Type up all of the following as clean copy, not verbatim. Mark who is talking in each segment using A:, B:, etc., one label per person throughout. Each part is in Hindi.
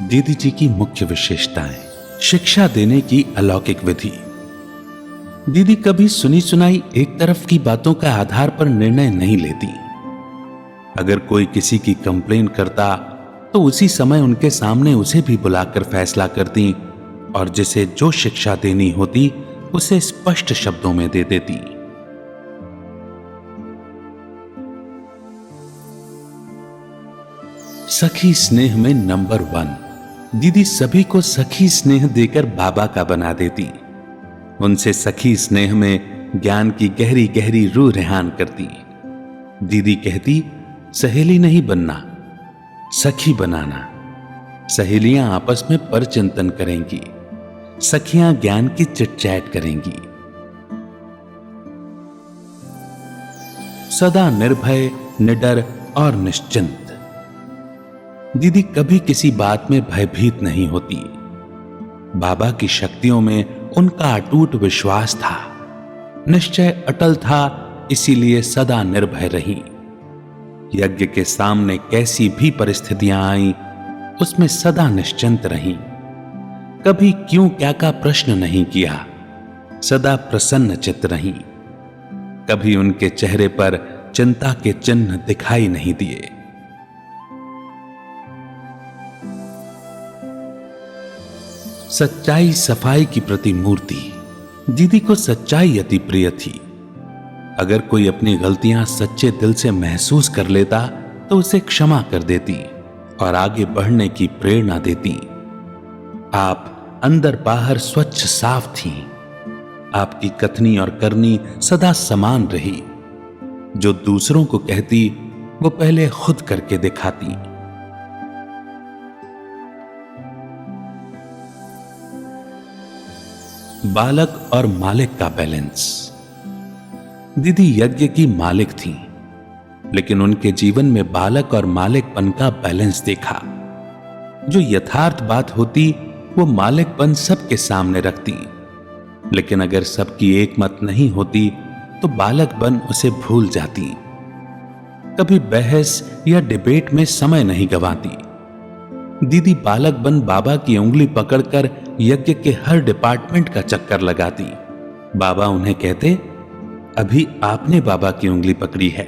A: दीदी जी की मुख्य विशेषताएं। शिक्षा देने की अलौकिक विधि। दीदी कभी सुनी सुनाई एक तरफ की बातों का आधार पर निर्णय नहीं लेती। अगर कोई किसी की कंप्लेन करता तो उसी समय उनके सामने उसे भी बुलाकर फैसला करती और जिसे जो शिक्षा देनी होती उसे स्पष्ट शब्दों में दे देती। सखी स्नेह में नंबर 1। दीदी सभी को सखी स्नेह देकर बाबा का बना देती। उनसे सखी स्नेह में ज्ञान की गहरी गहरी रूह रेहान करती। दीदी कहती, सहेली नहीं बनना, सखी बनाना। सहेलियां आपस में परचिंतन करेंगी, सखियां ज्ञान की चिटचैट करेंगी। सदा निर्भय, निडर और निश्चिंत। दीदी कभी किसी बात में भयभीत नहीं होती। बाबा की शक्तियों में उनका अटूट विश्वास था, निश्चय अटल था, इसीलिए सदा निर्भय रही। यज्ञ के सामने कैसी भी परिस्थितियां आईं, उसमें सदा निश्चिंत रही। कभी क्यों क्या का प्रश्न नहीं किया, सदा प्रसन्न चित्त रही। कभी उनके चेहरे पर चिंता के चिन्ह दिखाई नहीं दिए। सच्चाई सफाई की प्रतिमूर्ति। दीदी को सच्चाई अति प्रिय थी। अगर कोई अपनी गलतियां सच्चे दिल से महसूस कर लेता तो उसे क्षमा कर देती और आगे बढ़ने की प्रेरणा देती। आप अंदर बाहर स्वच्छ साफ थीं। आपकी कथनी और करनी सदा समान रही। जो दूसरों को कहती वो पहले खुद करके दिखाती। बालक और मालिक का बैलेंस। दीदी यज्ञ की मालिक थी, लेकिन उनके जीवन में बालक और मालिकपन का बैलेंस देखा। जो यथार्थ बात होती वो मालिकपन सबके सामने रखती, लेकिन अगर सबकी एक मत नहीं होती तो बालकपन उसे भूल जाती। कभी बहस या डिबेट में समय नहीं गंवाती। दीदी बालकपन बाबा की उंगली पकड़कर यज्ञ के हर डिपार्टमेंट का चक्कर लगाती। बाबा उन्हें कहते, अभी आपने बाबा की उंगली पकड़ी है,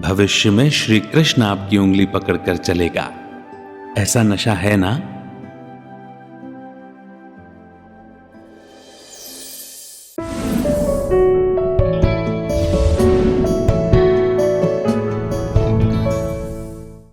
A: भविष्य में श्री कृष्ण आपकी उंगली पकड़कर चलेगा। ऐसा नशा है ना?